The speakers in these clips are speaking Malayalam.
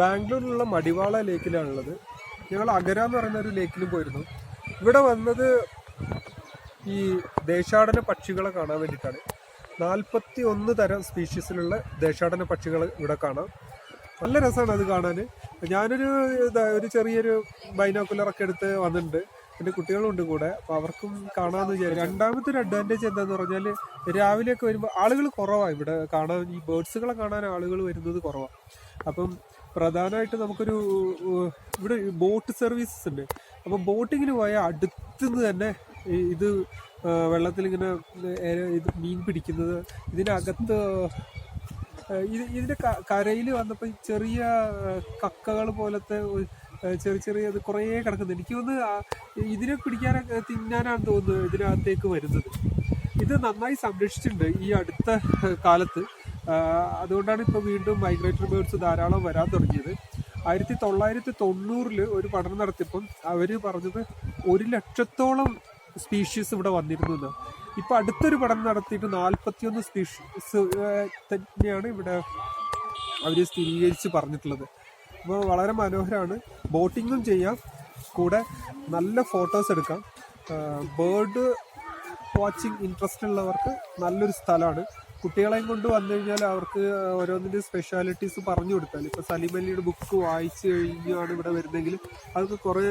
ബാംഗ്ലൂരിലുള്ള മടിവാള ലേക്കിലാണുള്ളത്. ഞങ്ങൾ അഗര എന്ന് പറയുന്ന ഒരു ലേക്കിലും പോയിരുന്നു. ഇവിടെ വന്നത് ഈ ദേശാടന പക്ഷികളെ കാണാൻ വേണ്ടിയിട്ടാണ്. 41 തരം സ്പീഷീസിലുള്ള ദേശാടന പക്ഷികൾ ഇവിടെ കാണാം. നല്ല രസമാണ് അത് കാണാൻ. ഞാനൊരു ചെറിയൊരു ബൈനോക്കുലറൊക്കെ എടുത്ത് വന്നിട്ടുണ്ട്. എൻ്റെ കുട്ടികളുണ്ട് കൂടെ, അപ്പോൾ അവർക്കും കാണാമെന്ന് വിചാരിച്ചു. രണ്ടാമത്തെ ഒരു അഡ്വാൻറ്റേജ് എന്താന്ന് പറഞ്ഞാൽ രാവിലെയൊക്കെ വരുമ്പോൾ ആളുകൾ കുറവാണ് ഇവിടെ കാണാൻ. ഈ ബേർഡ്സുകളെ കാണാൻ ആളുകൾ വരുന്നത് കുറവാണ്. അപ്പം പ്രധാനമായിട്ട് ഇവിടെ ബോട്ട് സർവീസസ് ഉണ്ട്. അപ്പം ബോട്ടിങ്ങിന് പോയാൽ അടുത്തുനിന്ന് തന്നെ ഇത് വെള്ളത്തിലിങ്ങനെ ഇത് മീൻ പിടിക്കുന്നത്, ഇതിനകത്ത് ഇതിൻ്റെ കരയിൽ വന്നപ്പോൾ ചെറിയ കക്കകൾ പോലത്തെ ചെറിയ ഇത് കുറേ കിടക്കുന്നത്. എനിക്ക് തോന്നുന്നു ഇതിനെ പിടിക്കാനൊക്കെ തിന്നാനാണെന്ന് തോന്നുന്നത് ഇതിനകത്തേക്ക് വരുന്നത്. ഇത് നന്നായി സംരക്ഷിച്ചിട്ടുണ്ട് ഈ അടുത്ത കാലത്ത്. അതുകൊണ്ടാണ് ഇപ്പോൾ വീണ്ടും മൈഗ്രേറ്ററി ബേർഡ്സ് ധാരാളം വരാൻ തുടങ്ങിയത്. 1990 ഒരു പഠനം നടത്തിയപ്പം അവർ പറഞ്ഞത് 100,000-ഓളം സ്പീഷീസ് ഇവിടെ വന്നിരുന്നു എന്ന്. ഇപ്പം അടുത്തൊരു പഠനം നടത്തിയിട്ട് 41 സ്പീഷീസ് തന്നെയാണ് ഇവിടെ അവർ സ്ഥിരീകരിച്ച് പറഞ്ഞിട്ടുള്ളത്. അപ്പോൾ വളരെ മനോഹരമാണ്. ബോട്ടിങ്ങും ചെയ്യാം, കൂടെ നല്ല ഫോട്ടോസ് എടുക്കാം. ബേർഡ് വാച്ചിങ് ഇൻട്രസ്റ്റ് ഉള്ളവർക്ക് നല്ലൊരു സ്ഥലമാണ്. കുട്ടികളെയും കൊണ്ട് വന്നു കഴിഞ്ഞാൽ അവർക്ക് ഓരോന്നിൻ്റെ സ്പെഷ്യാലിറ്റീസ് പറഞ്ഞു കൊടുത്താൽ, ഇപ്പോൾ സലീം അലിയുടെ ബുക്ക് വായിച്ച് കഴിഞ്ഞാണ് ഇവിടെ വരുന്നതെങ്കിൽ അതൊക്കെ കുറേ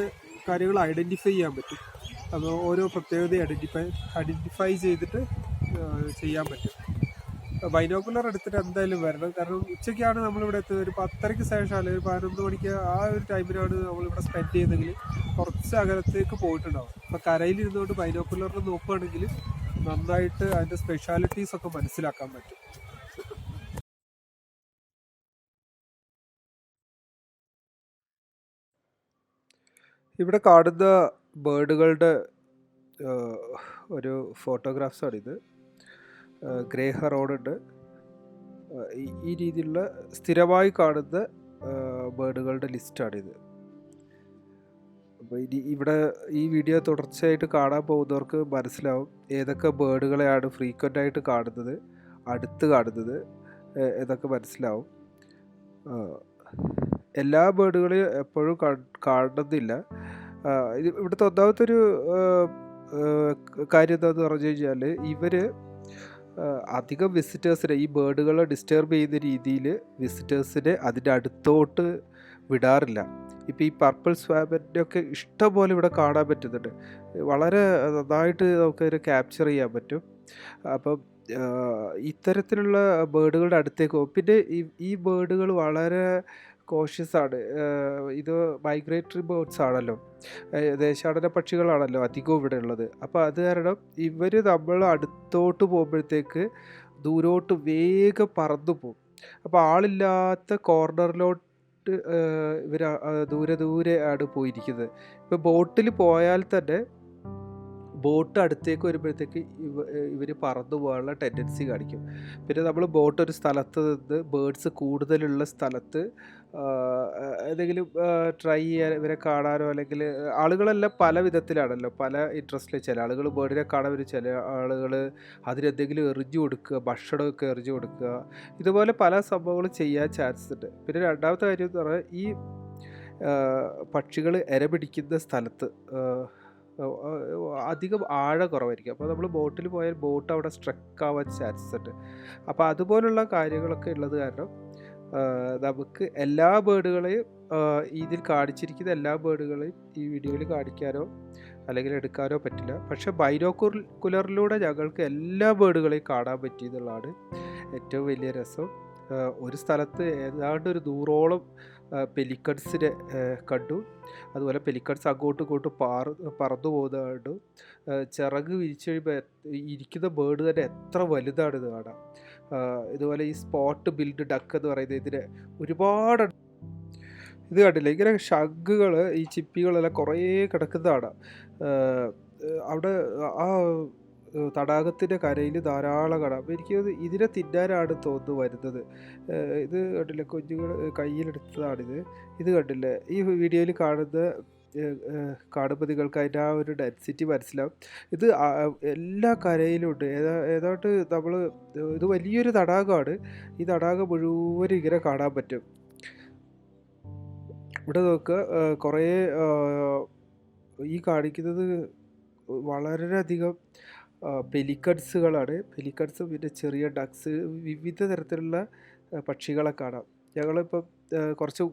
കാര്യങ്ങൾ ഐഡൻറ്റിഫൈ ചെയ്യാൻ പറ്റും. അപ്പോൾ ഓരോ പ്രത്യേകത ഐഡൻറ്റിഫൈ ചെയ്തിട്ട് ചെയ്യാൻ പറ്റും. ബൈനോക്കുലർ എടുത്തിട്ട് എന്തായാലും വരണം. കാരണം ഉച്ചയ്ക്കാണ് നമ്മളിവിടെ എത്തുന്നത്. ഒരു 10:30 ശേഷം അല്ലെങ്കിൽ 11 മണിക്ക് ആ ഒരു ടൈമിലാണ് നമ്മളിവിടെ സ്പെൻഡ് ചെയ്യുന്നതെങ്കിൽ കുറച്ച് അകലത്തേക്ക് പോയിട്ടുണ്ടാവും. അപ്പോൾ കരയിലിരുന്നുകൊണ്ട് ബൈനോക്കുലറിൽ നോക്കുകയാണെങ്കിൽ നന്നായിട്ട് അതിൻ്റെ സ്പെഷ്യാലിറ്റീസ് ഒക്കെ മനസ്സിലാക്കാൻ പറ്റും. ഇവിടെ കാണുന്ന ബേർഡുകളുടെ ഒരു ഫോട്ടോഗ്രാഫ്സാണിത്. ഗ്രേ ഹെറോണുണ്ട്. ഈ രീതിയിലുള്ള സ്ഥിരമായി കാണുന്ന ബേർഡുകളുടെ ലിസ്റ്റാണിത്. അപ്പോൾ ഇവിടെ ഈ വീഡിയോ തുടർച്ചയായിട്ട് കാണാൻ പോകുന്നവർക്ക് മനസ്സിലാവും ഏതൊക്കെ ബേർഡുകളെയാണ് ഫ്രീക്വൻ്റ് ആയിട്ട് കാണുന്നത്, അടുത്ത് കാണുന്നത് എന്നൊക്കെ മനസ്സിലാവും. എല്ലാ ബേർഡുകളെയും എപ്പോഴും കാണണമെന്നില്ല. ഇവിടുത്തെ ഒന്നാമത്തെ ഒരു കാര്യം എന്താണെന്ന് പറഞ്ഞു കഴിഞ്ഞാൽ ഇവർ അധികം വിസിറ്റേഴ്സിനെ, ഈ ബേർഡുകളെ ഡിസ്റ്റർബ് ചെയ്യുന്ന രീതിയിൽ വിസിറ്റേഴ്സിനെ അതിൻ്റെ അടുത്തോട്ട് വിടാറില്ല. ഇപ്പോൾ ഈ പർപ്പിൾ സ്വാബിൻ്റെ ഒക്കെ ഇഷ്ടംപോലെ ഇവിടെ കാണാൻ പറ്റുന്നുണ്ട്. വളരെ നന്നായിട്ട് നമുക്കതിനെ ക്യാപ്ചർ ചെയ്യാൻ പറ്റും. അപ്പം ഇത്തരത്തിലുള്ള ബേർഡുകളുടെ അടുത്തേക്ക് പോകും. പിന്നെ ഈ ബേർഡുകൾ വളരെ കോഷ്യസ് ആണ്. ഇത് മൈഗ്രേറ്ററി ബേർഡ്സ് ആണല്ലോ, ദേശാടന പക്ഷികളാണല്ലോ അധികവും ഇവിടെ ഉള്ളത്. അപ്പോൾ അത് കാരണം ഇവർ നമ്മൾ അടുത്തോട്ട് പോകുമ്പോഴത്തേക്ക് ദൂരോട്ട് വേഗം പറന്നു പോകും. അപ്പോൾ ആളില്ലാത്ത കോർണറിലോട്ട് ഇവർ ദൂരെ ആണ് പോയിരിക്കുന്നത്. ഇപ്പോൾ ബോട്ടിൽ പോയാൽ തന്നെ ബോട്ട് അടുത്തേക്ക് വരുമ്പോഴത്തേക്ക് ഇവർ പറന്നു പോകാനുള്ള ടെൻഡൻസി കാണിക്കും. പിന്നെ നമ്മൾ ബോട്ട് ഒരു സ്ഥലത്ത് നിന്ന് ബേർഡ്സ് കൂടുതലുള്ള സ്ഥലത്ത് എന്തെങ്കിലും ട്രൈ ചെയ്യാൻ, ഇവരെ കാണാനോ, അല്ലെങ്കിൽ ആളുകളെല്ലാം പല വിധത്തിലാണല്ലോ, പല ഇൻട്രസ്റ്റിൽ. ചില ആളുകൾ ബേർഡിനെ കാണാൻ വരും, ചില ആളുകൾ അതിനെന്തെങ്കിലും എറിഞ്ഞു കൊടുക്കുക, ഭക്ഷണമൊക്കെ എറിഞ്ഞു കൊടുക്കുക, ഇതുപോലെ പല സംഭവങ്ങളും ചെയ്യാൻ ചാൻസ് ഉണ്ട്. പിന്നെ രണ്ടാമത്തെ കാര്യം എന്ന് പറഞ്ഞാൽ ഈ പക്ഷികൾ ഇര പിടിക്കുന്ന സ്ഥലത്ത് അധികം ആഴം കുറവായിരിക്കും. അപ്പോൾ നമ്മൾ ബോട്ടിൽ പോയാൽ ബോട്ട് അവിടെ സ്ട്രക്ക് ആവാൻ ചാൻസസ് ഉണ്ട്. അപ്പോൾ അതുപോലുള്ള കാര്യങ്ങളൊക്കെ ഉള്ളത് കാരണം നമുക്ക് എല്ലാ ബേർഡുകളെയും ഇതിൽ കാണിച്ചിരിക്കുന്ന എല്ലാ ബേർഡുകളെയും ഈ വീഡിയോയിൽ കാണിക്കാനോ അല്ലെങ്കിൽ എടുക്കാനോ പറ്റില്ല. പക്ഷേ ബൈനോക്കുലറിലൂടെ ഞങ്ങൾക്ക് എല്ലാ ബേർഡുകളെയും കാണാൻ പറ്റി എന്നുള്ളതാണ് ഏറ്റവും വലിയ രസം. ഒരു സ്ഥലത്ത് ഏതാണ്ട് ഒരു 100ഓളം പെലിക്കൺസിനെ കണ്ടു. അതുപോലെ പെലിക്കൺസ് അങ്ങോട്ടും ഇങ്ങോട്ടും പറന്നു പോകുന്നത് കണ്ടു. ചിറക് വിരിച്ചു കഴിയുമ്പോൾ ഇരിക്കുന്ന ബേർഡ് തന്നെ എത്ര വലുതാണിത് കാണാം. ഇതുപോലെ ഈ സ്പോട്ട് ബിൽഡ് ഡക്ക് എന്ന് പറയുന്നത് ഇതിന് ഒരുപാട് ഇത് കണ്ടില്ല, ഇങ്ങനെ ശംഖുകൾ, ഈ ചിപ്പികളെല്ലാം കുറേ കിടക്കുന്നതാണ്. അവിടെ ആ തടാകത്തിൻ്റെ കരയിൽ ധാരാളം കാണാം. അപ്പോൾ എനിക്ക് ഇതിനെ തിന്നാനാണ് തോന്നുന്നു വരുന്നത്. ഇത് കണ്ടില്ലേ, കുഞ്ഞുങ്ങൾ കയ്യിലെടുത്തതാണിത്. ഇത് കണ്ടില്ലേ, ഈ വീഡിയോയിൽ കാണുമ്പോൾ നിങ്ങൾക്ക് അതിൻ്റെ ആ ഒരു ഡെൻസിറ്റി മനസ്സിലാവും. ഇത് എല്ലാ കരയിലും ഉണ്ട്. ഏതാണ്ട് ഇത് വലിയൊരു തടാകമാണ്. ഈ തടാകം മുഴുവനും ഇങ്ങനെ കാണാൻ പറ്റും. ഇവിടെ നോക്കുക, കുറേ ഈ കാണിക്കുന്നത് വളരെയധികം പെലിക്കഡ്സുകളാണ്. പെലിക്കഡ്സ്, പിന്നെ ചെറിയ ഡക്സ്, വിവിധ തരത്തിലുള്ള പക്ഷികളെ കാണാം. ഞങ്ങളിപ്പം കുറച്ച്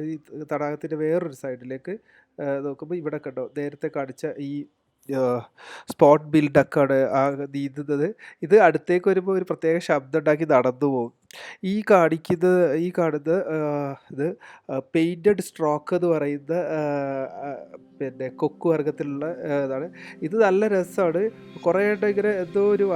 ഈ തടാകത്തിൻ്റെ വേറൊരു സൈഡിലേക്ക് നോക്കുമ്പോൾ ഇവിടെ കണ്ടോ, നേരത്തെ കാണിച്ച ഈ സ്പോട്ട് ബിൽഡ് ഡക്കാണ് ആ നീന്തുന്നത്. ഇത് അടുത്തേക്ക് വരുമ്പോൾ ഒരു പ്രത്യേക ശബ്ദം ഉണ്ടാക്കി നടന്നു പോകും. ഈ കാണുന്ന ഇത് പെയിൻറ്റഡ് സ്ട്രോക്ക് എന്ന് പറയുന്ന പിന്നെ കൊക്ക് വർഗത്തിലുള്ള ഇതാണ്. ഇത് നല്ല രസമാണ്. കുറേ എണ്ണം ഇങ്ങനെ എന്തോ ഒരു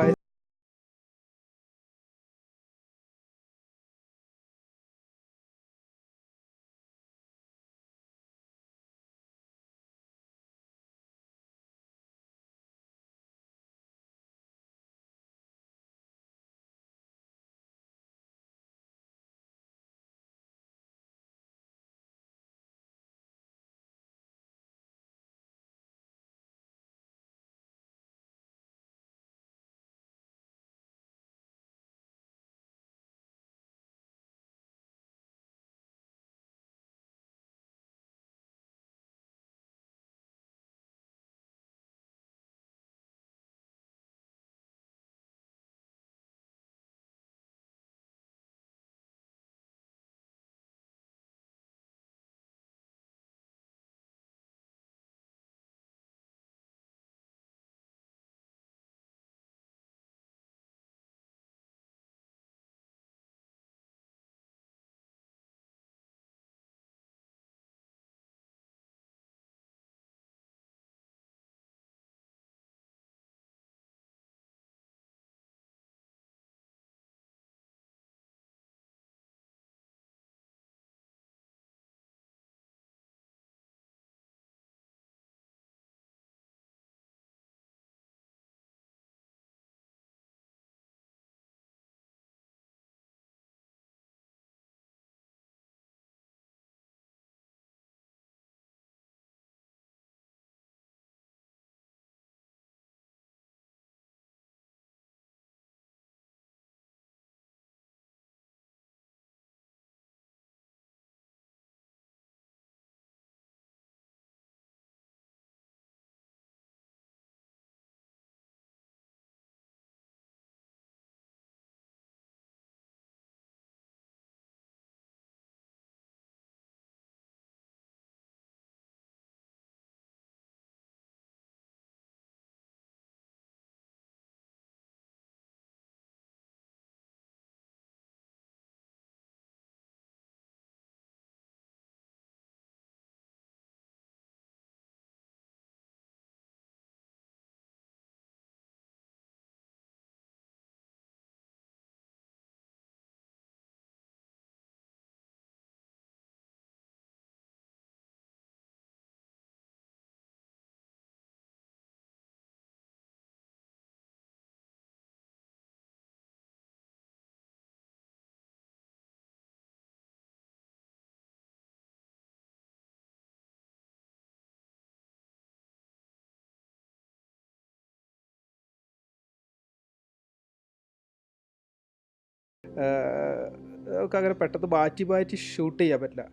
നമുക്ക് അങ്ങനെ പെട്ടെന്ന് മാറ്റി മാറ്റി ഷൂട്ട് ചെയ്യാൻ പറ്റില്ല.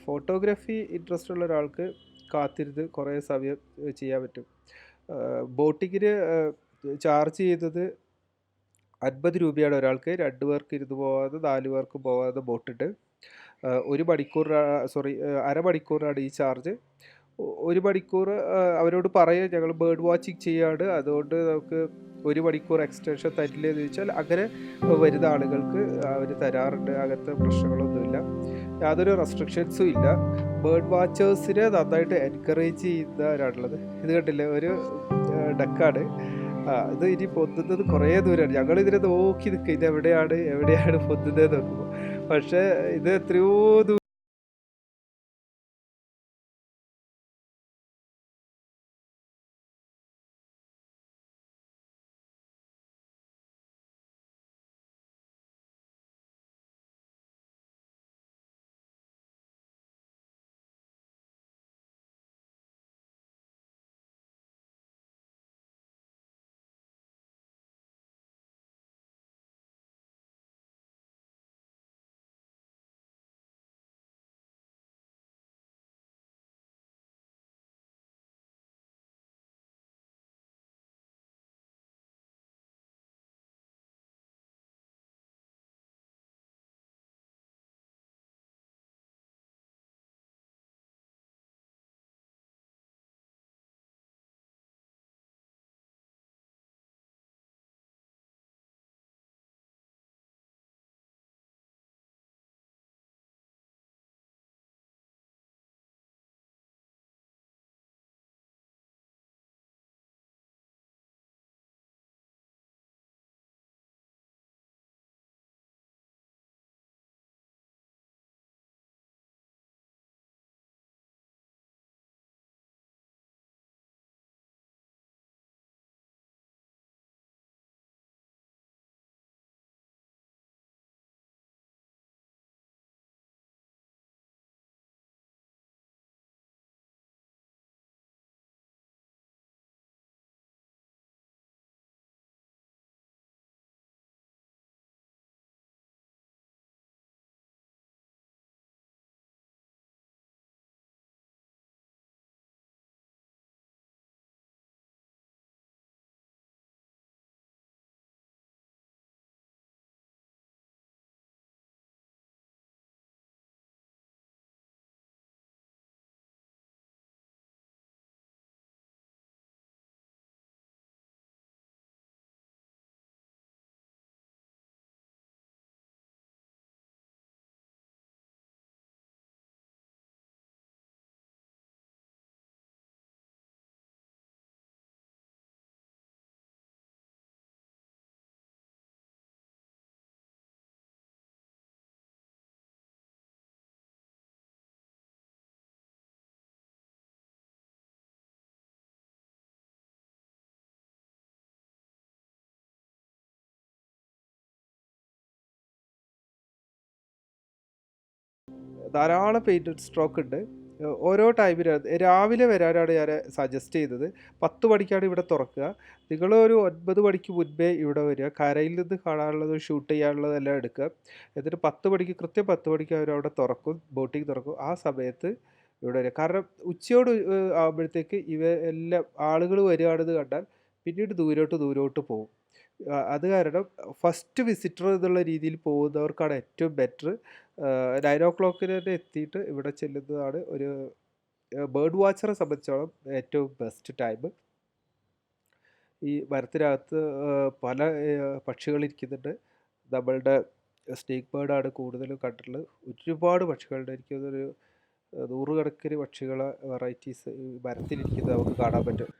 ഫോട്ടോഗ്രാഫി ഇൻട്രസ്റ്റ് ഉള്ള ഒരാൾക്ക് കാത്തിരുന്ന് കുറേ സമയം ചെയ്യാൻ പറ്റും. ബോട്ടിങ്ങിന് ചാർജ് ചെയ്തത് 50 രൂപയാണ് ഒരാൾക്ക്. 2 പേർക്ക് ഇരുന്ന് പോകാതെ 4 പേർക്ക് പോകാതെ ബോട്ടുണ്ട്. 1 മണിക്കൂർ, സോറി, അരമണിക്കൂറാണ് ഈ ചാർജ്. 1 മണിക്കൂർ അവരോട് പറയുക ഞങ്ങൾ ബേർഡ് വാച്ചിങ് ചെയ്യാണ്, അതുകൊണ്ട് നമുക്ക് 1 മണിക്കൂർ എക്സ്റ്റൻഷൻ തരില്ലെന്ന് ചോദിച്ചാൽ അങ്ങനെ വരുന്ന ആളുകൾക്ക് അവർ തരാറുണ്ട്. അങ്ങനത്തെ പ്രശ്നങ്ങളൊന്നുമില്ല, യാതൊരു റെസ്ട്രിക്ഷൻസും ഇല്ല. ബേർഡ് വാച്ചേഴ്സിനെ നന്നായിട്ട് എൻകറേജ് ചെയ്യുന്നവരാണുള്ളത്. ഇത് കണ്ടില്ലേ, ഒരു ഡക്കാണ്. ഇത് ഇനി പൊന്തുന്നത് കുറേ ദൂരമാണ്. ഞങ്ങൾ ഇതിനെ നോക്കി നിൽക്കുക, ഇത് എവിടെയാണ് എവിടെയാണ് പൊന്തുന്നത് നോക്കുമ്പോൾ. പക്ഷേ ഇത് എത്രയോ ധാരാളം പെയിൻറ്റഡ് സ്ട്രോക്ക് ഉണ്ട്. ഓരോ ടൈമിന് രാവിലെ വരാനാണ് ഞാൻ സജസ്റ്റ് ചെയ്തത്. 10 മണിക്കാണ് ഇവിടെ തുറക്കുക. നിങ്ങൾ ഒരു 9 മണിക്ക് മുൻപേ ഇവിടെ വരിക. കരയിൽ നിന്ന് കാണാനുള്ളത് ഷൂട്ട് ചെയ്യാനുള്ളതെല്ലാം എടുക്കുക. എന്നിട്ട് 10 മണിക്ക് കൃത്യം 10 മണിക്ക് അവരവിടെ തുറക്കും, ബോട്ടിങ് തുറക്കും. ആ സമയത്ത് ഇവിടെ വരിക. കാരണം ഉച്ചയോട് ആകുമ്പോഴത്തേക്ക് എല്ലാം ആളുകൾ വരികയാണെന്ന് കണ്ടാൽ പിന്നീട് ദൂരോട്ട് പോകും. അത് കാരണം ഫസ്റ്റ് വിസിറ്റർ എന്നുള്ള രീതിയിൽ പോകുന്നവർക്കാണ് ഏറ്റവും ബെറ്റർ 9 o'clock തന്നെ എത്തിയിട്ട് ഇവിടെ ചെല്ലുന്നതാണ് ഒരു ബേർഡ് വാച്ചറെ സംബന്ധിച്ചോളം ഏറ്റവും ബെസ്റ്റ് ടൈം. ഈ മരത്തിനകത്ത് പല പക്ഷികളിരിക്കുന്നുണ്ട്. നമ്മളുടെ സ്നേക്ക് ബേർഡാണ് കൂടുതലും കണ്ടിട്ടുള്ളത്. ഒരുപാട് പക്ഷികളുണ്ട്. എനിക്കൊരു 100 കണക്കിന് പക്ഷികളെ വെറൈറ്റീസ് മരത്തിലിരിക്കുന്നത് നമുക്ക് കാണാൻ പറ്റും.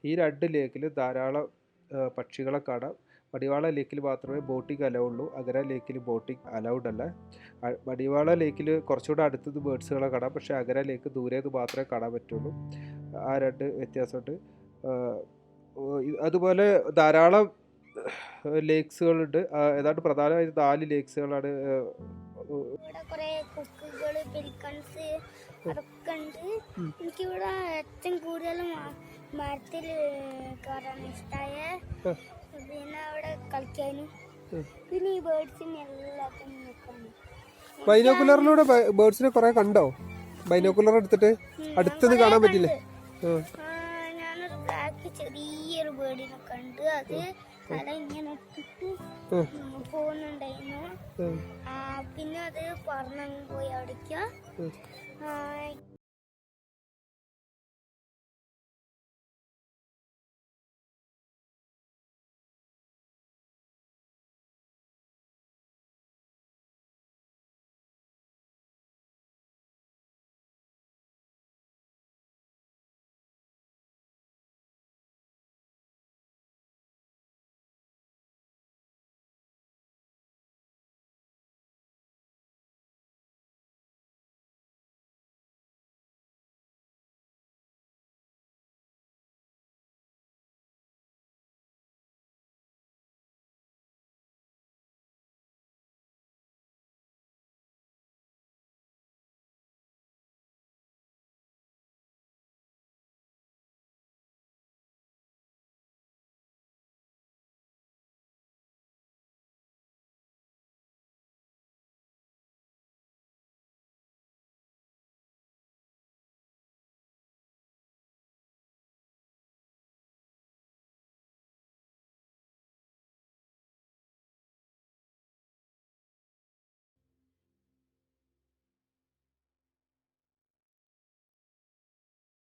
ഈ 2 ലേക്കിൽ ധാരാളം പക്ഷികളെ കാണാം. മടിവാള ലേക്കിൽ മാത്രമേ ബോട്ടിംഗ് അലൗ ഉള്ളൂ. അഗര ലേക്കിൽ ബോട്ടിംഗ് അലൗഡ് അല്ല. മടിവാള ലേക്കിൽ കുറച്ചുകൂടെ അടുത്തുനിന്ന് ബേർഡ്സുകളെ കാണാം. പക്ഷേ അഗര ലേക്ക് ദൂരേന്ന് മാത്രമേ കാണാൻ പറ്റുള്ളൂ. ആ 2 വ്യത്യാസമുണ്ട്. അതുപോലെ ധാരാളം ലേക്സുകളുണ്ട്. ഏതാണ്ട് പ്രധാനമായും 4 ലേക്സുകളാണ്. ഇവിടെ കുറെ കൊക്കുകൾ, പെലിക്കൺസ് അതൊക്കെ ഉണ്ട്. എനിക്കിവിടെ ഏറ്റവും കൂടുതൽ മരത്തിൽ കയറാൻ ഇഷ്ടമായ, പിന്നെ അവിടെ കളിക്കാനും, പിന്നെ ഈ ബേർഡ്സിനെ എല്ലാത്തിനും നിൽക്കാനും. ബൈനോക്കുലറിലൂടെ ബേർഡ്സിനെ കുറെ കണ്ടോ? ബൈനോക്കുലർ എടുത്തിട്ട് അടുത്തുനിന്ന് കാണാൻ പറ്റില്ലേ? ഞാനൊരു ബ്ലാക്ക് ചെറിയൊരു ബേർഡിനെ കണ്ട്. അത് തല ഇങ്ങനെ ഇട്ടിട്ട് പോകുന്നുണ്ടായിരുന്നു. പിന്നെ അത് പറന്നു പോയി അവിടേക്ക്.